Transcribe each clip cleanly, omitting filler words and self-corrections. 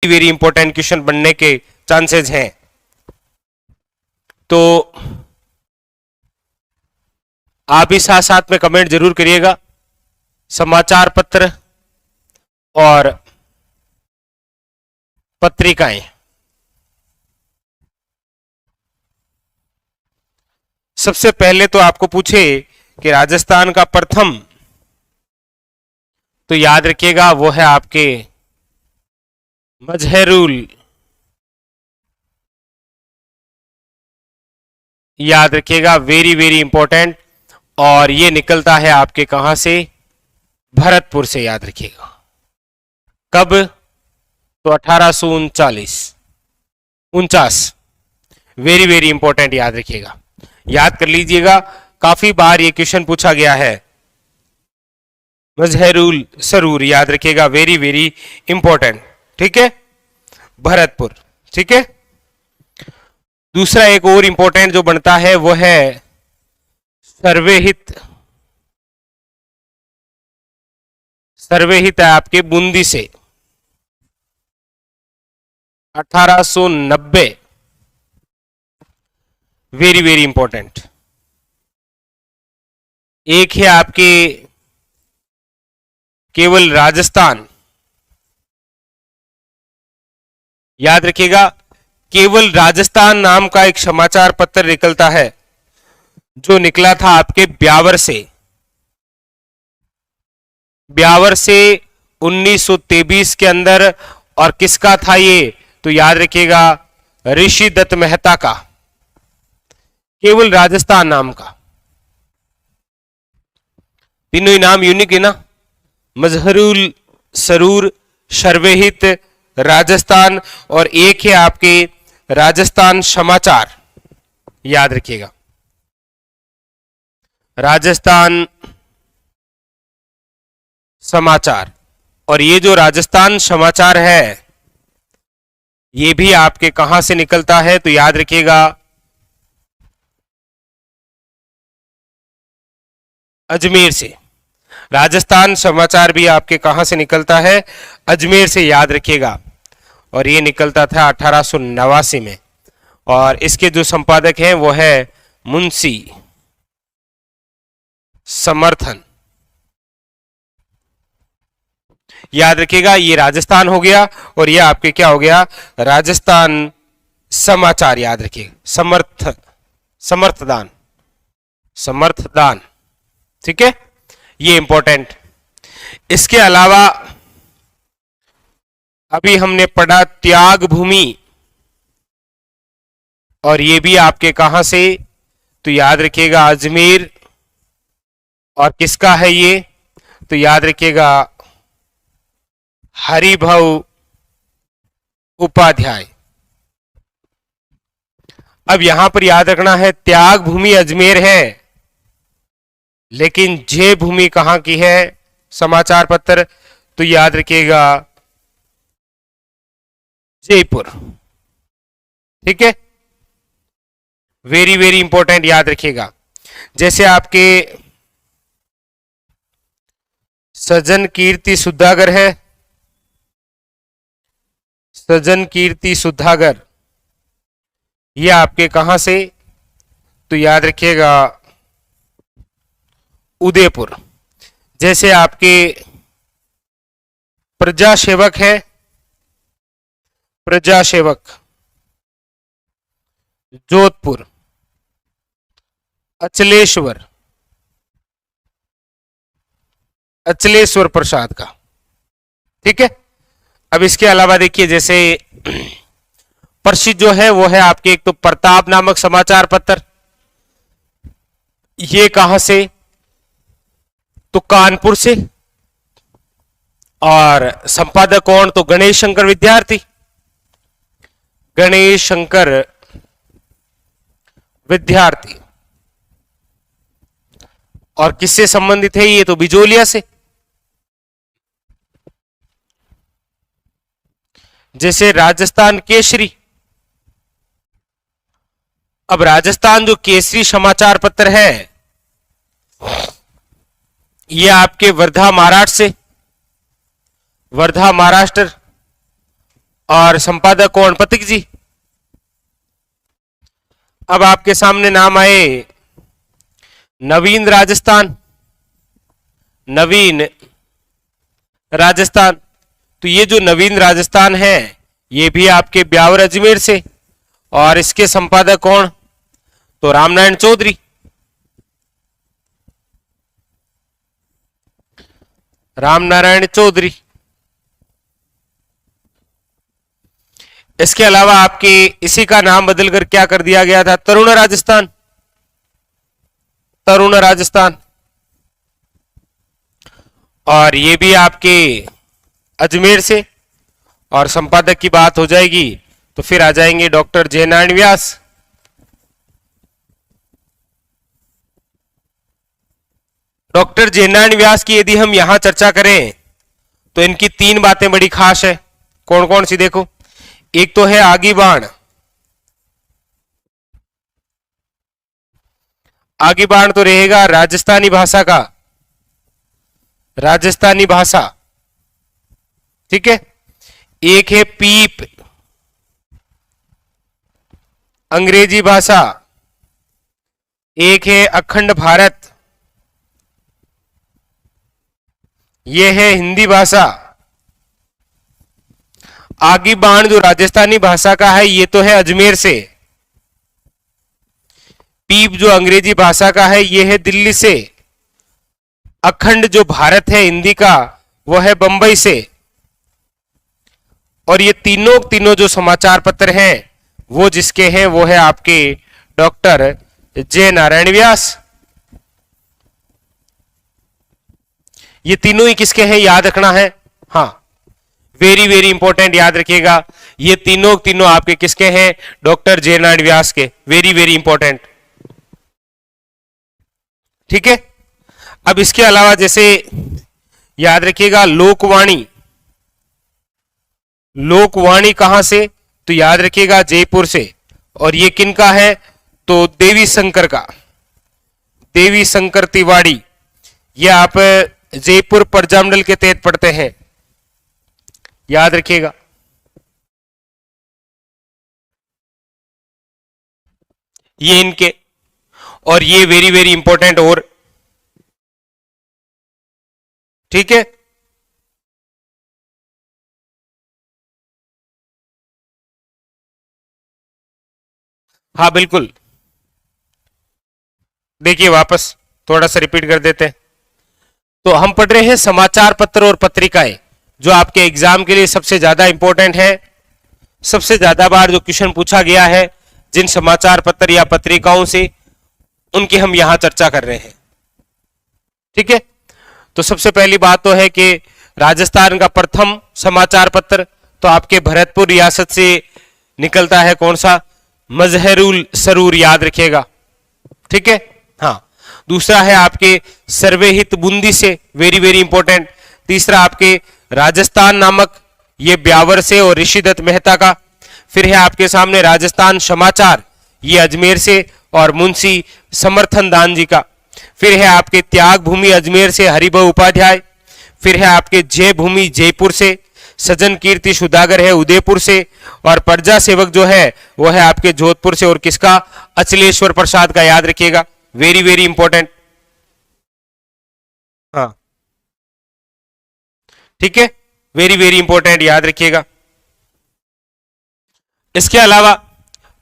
Very important question बनने के chances हैं। तो आप भी साथ साथ में कमेंट जरूर करिएगा। समाचार पत्र और पत्रिकाएं, सबसे पहले तो आपको पूछे कि राजस्थान का प्रथम, तो याद रखिएगा वो है आपके मजहरुल, याद रखिएगा, वेरी वेरी इंपॉर्टेंट। और ये निकलता है आपके कहां से, भरतपुर से, याद रखिएगा। कब, तो 1839, वेरी वेरी इंपॉर्टेंट, याद रखिएगा, याद कर लीजिएगा, काफी बार ये क्वेश्चन पूछा गया है। मजहरुल सरूर, याद रखिएगा, वेरी वेरी इंपॉर्टेंट, ठीक है, भरतपुर, ठीक है। दूसरा एक और इंपॉर्टेंट जो बनता है वो है सर्वेहित, सर्वेहित है आपके बूंदी से, 1890, वेरी वेरी इंपॉर्टेंट। एक है आपके केवल राजस्थान, याद रखिएगा, केवल राजस्थान नाम का एक समाचार पत्र निकलता है जो निकला था आपके ब्यावर से, ब्यावर से 1923 के अंदर। और किसका था ये, तो याद रखिएगा ऋषि दत्त मेहता का, केवल राजस्थान नाम का। तीनों ही नाम यूनिक है ना, मजहरुल सरूर, सर्वेहित, राजस्थान, और एक है आपके राजस्थान समाचार, याद रखिएगा, राजस्थान समाचार। और ये जो राजस्थान समाचार है ये भी आपके कहां से निकलता है, तो याद रखिएगा अजमेर से। राजस्थान समाचार भी आपके कहां से निकलता है, अजमेर से, याद रखिएगा। और ये निकलता था 1889 में। और इसके जो संपादक हैं वो है मुंशी समर्थन, याद रखिएगा, ये राजस्थान हो गया और ये आपके क्या हो गया, राजस्थान समाचार, याद रखिएगा, समर्थदान, समर्थदान, ठीक है, ये इंपॉर्टेंट। इसके अलावा अभी हमने पढ़ा त्याग भूमि, और ये भी आपके कहां से, तो याद रखिएगा अजमेर। और किसका है ये, तो याद रखिएगा हरिभाऊ उपाध्याय। अब यहां पर याद रखना है त्याग भूमि अजमेर है, लेकिन जय भूमि कहां की है समाचार पत्र, तो याद रखिएगा जयपुर, ठीक है, वेरी वेरी इंपॉर्टेंट, याद रखिएगा। जैसे आपके सजन कीर्ति सुधागर है, सजन कीर्ति सुधागर, ये आपके कहां से, तो याद रखिएगा उदयपुर। जैसे आपके प्रजा सेवक है, प्रजा सेवक जोधपुर, अचलेश्वर, अचलेश्वर प्रसाद का, ठीक है। अब इसके अलावा देखिए जैसे प्रसिद्ध जो है वो है आपके एक तो प्रताप नामक समाचार पत्र, ये कहां से, तो कानपुर से। और संपादक कौन, तो गणेश शंकर विद्यार्थी, गणेश शंकर विद्यार्थी। और किससे संबंधित है ये, तो बिजोलिया से। जैसे राजस्थान केसरी, अब राजस्थान जो केसरी समाचार पत्र है ये आपके वर्धा महाराष्ट्र से, वर्धा महाराष्ट्र। और संपादक कौन? पथिक जी। अब आपके सामने नाम आए नवीन राजस्थान, नवीन राजस्थान। तो ये जो नवीन राजस्थान है ये भी आपके ब्यावर अजमेर से, और इसके संपादक कौन? तो रामनारायण चौधरी। रामनारायण चौधरी। इसके अलावा आपके इसी का नाम बदलकर क्या कर दिया गया था? तरुण राजस्थान, तरुण राजस्थान। और ये भी आपके अजमेर से, और संपादक की बात हो जाएगी तो फिर आ जाएंगे डॉक्टर जयनारायण व्यास। डॉक्टर जयनारायण व्यास की यदि हम यहां चर्चा करें तो इनकी तीन बातें बड़ी खास है। कौन कौन सी? देखो, एक तो है आगी बाण। आगी बाण तो रहेगा राजस्थानी भाषा का, राजस्थानी भाषा, ठीक है। एक है पीप, अंग्रेजी भाषा। एक है अखंड भारत, यह है हिंदी भाषा। आगी बाण जो राजस्थानी भाषा का है ये तो है अजमेर से। पीप जो अंग्रेजी भाषा का है ये है दिल्ली से। अखंड जो भारत है हिंदी का वो है बंबई से। और ये तीनों जो समाचार पत्र हैं वो जिसके हैं वो है आपके डॉक्टर जयनारायण व्यास। ये तीनों ही किसके हैं याद रखना है। हाँ, वेरी वेरी इंपॉर्टेंट, याद रखिएगा। ये तीनों आपके किसके हैं? डॉक्टर जयनारायण व्यास के। वेरी वेरी इंपॉर्टेंट, ठीक है। अब इसके अलावा जैसे याद रखिएगा लोकवाणी। लोकवाणी कहां से? तो याद रखिएगा जयपुर से। और ये किनका है? तो देवी शंकर का, देवी शंकर तिवाड़ी। ये आप जयपुर प्रजामंडल के तहत पढ़ते हैं, याद रखिएगा। ये इनके, और ये वेरी वेरी इंपॉर्टेंट, और ठीक है। हाँ बिल्कुल, देखिए वापस थोड़ा सा रिपीट कर देते हैं। तो हम पढ़ रहे हैं समाचार पत्र और पत्रिकाएं, जो आपके एग्जाम के लिए सबसे ज्यादा इंपॉर्टेंट है। सबसे ज्यादा बार जो क्वेश्चन पूछा गया है जिन समाचार पत्र या पत्रिकाओं से, उनकी हम यहां चर्चा कर रहे हैं, ठीक है। तो सबसे पहली बात तो है कि राजस्थान का प्रथम समाचार पत्र तो आपके भरतपुर रियासत से निकलता है। कौन सा? मजहरुल सरूर, याद रखिएगा, ठीक है। हाँ, दूसरा है आपके सर्वेहित बूंदी से, वेरी वेरी इंपॉर्टेंट। तीसरा आपके राजस्थान नामक, ये ब्यावर से और ऋषिदत्त मेहता का। फिर है आपके सामने राजस्थान समाचार, ये अजमेर से और मुंशी समर्थन दान जी का। फिर है आपके त्याग भूमि अजमेर से हरिभाऊ उपाध्याय। फिर है आपके जय भूमि जयपुर से, सजन कीर्ति सुधागर है उदयपुर से, और प्रजा सेवक जो है वो है आपके जोधपुर से, और किसका? अचलेश्वर प्रसाद का, याद रखिएगा, वेरी वेरी इंपॉर्टेंट। हाँ ठीक है, वेरी वेरी इंपॉर्टेंट, याद रखिएगा। इसके अलावा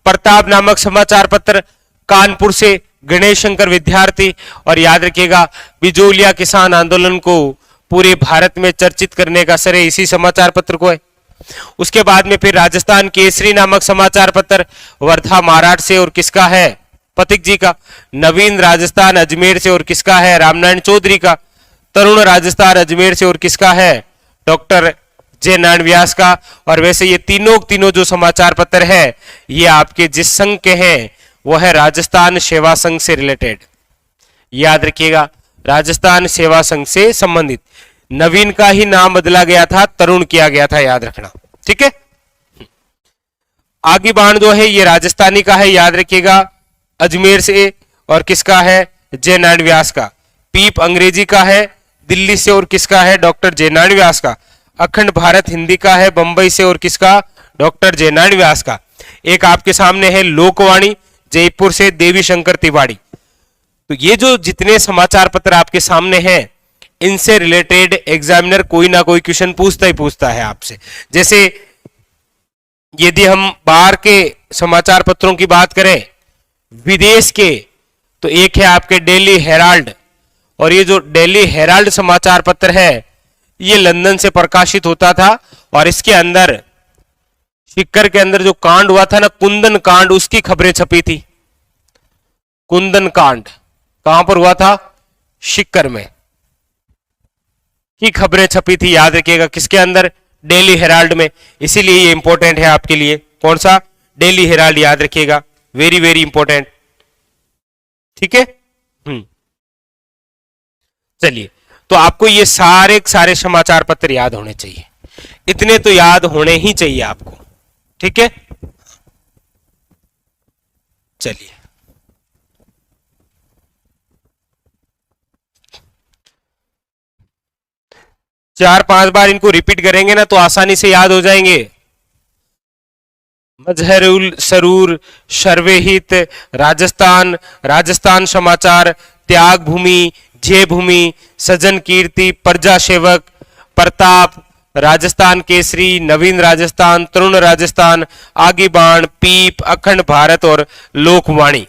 प्रताप नामक समाचार पत्र कानपुर से, गणेश शंकर विद्यार्थी। और याद रखिएगा बिजोलिया किसान आंदोलन को पूरे भारत में चर्चित करने का श्रेय इसी समाचार पत्र को है। उसके बाद में फिर राजस्थान केसरी नामक समाचार पत्र वर्धा महाराष्ट्र से, और किसका है? पथिक जी का। नवीन राजस्थान अजमेर से, और किसका है? रामनारायण चौधरी का। तरुण राजस्थान अजमेर से, और किसका है? डॉक्टर जयनारायण व्यास का। और वैसे ये तीनों जो समाचार पत्र है ये आपके जिस संघ के हैं वो है राजस्थान सेवा संघ से रिलेटेड, याद रखिएगा, राजस्थान सेवा संघ से संबंधित। नवीन का ही नाम बदला गया था, तरुण किया गया था, याद रखना, ठीक है। आगे बाण जो है ये राजस्थानी का है, याद रखिएगा, अजमेर से, और किसका है? जयनारायण व्यास का। पीप अंग्रेजी का है, दिल्ली से, और किसका है? डॉक्टर जयनारायण व्यास का। अखंड भारत हिंदी का है, बंबई से, और किसका? डॉक्टर जयनारायण व्यास का। एक आपके सामने है लोकवाणी जयपुर से देवी शंकर तिवारी। तो ये जो जितने समाचार पत्र आपके सामने हैं, इनसे रिलेटेड एग्जामिनर कोई ना कोई क्वेश्चन पूछता ही पूछता है आपसे। जैसे यदि हम बाहर के समाचार पत्रों की बात करें, विदेश के, तो एक है आपके डेली हेराल्ड, और ये जो डेली हेराल्ड समाचार पत्र है ये लंदन से प्रकाशित होता था, और इसके अंदर सिक्कर के अंदर जो कांड हुआ था ना, कुंदन कांड, उसकी खबरें छपी थी। कुंदन कांड कहां पर हुआ था? सिक्कर में की खबरें छपी थी, याद रखिएगा, किसके अंदर? डेली हेराल्ड में। इसीलिए ये इंपॉर्टेंट है आपके लिए। कौन सा? डेली हेराल्ड, याद रखिएगा, वेरी वेरी इंपॉर्टेंट। ठीक है। चलिए, तो आपको ये सारे समाचार पत्र याद होने चाहिए, इतने तो याद होने ही चाहिए आपको। ठीक है। चलिए, चार पांच बार इनको रिपीट करेंगे ना तो आसानी से याद हो जाएंगे। मजहरुल सरूर, सर्वेहित, राजस्थान, राजस्थान समाचार, त्याग भूमि, जय भूमि, सजन कीर्ति, प्रजा सेवक, प्रताप, राजस्थान केसरी, नवीन राजस्थान, तरुण राजस्थान, आगे बाण, पीप, अखंड भारत और लोकवाणी।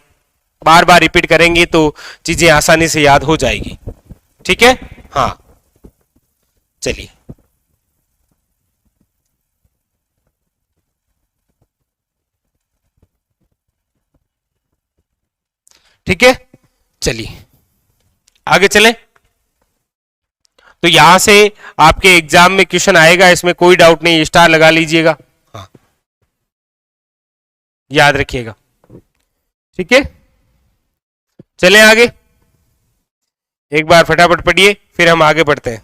बार बार रिपीट करेंगे तो चीजें आसानी से याद हो जाएगी। ठीक है। हाँ, चलिए, ठीक है। चलिए आगे चलें। तो यहां से आपके एग्जाम में क्वेश्चन आएगा, इसमें कोई डाउट नहीं, स्टार लगा लीजिएगा। हाँ, याद रखिएगा। ठीक है। चलें आगे, एक बार फटाफट पढ़िए, फिर हम आगे बढ़ते हैं।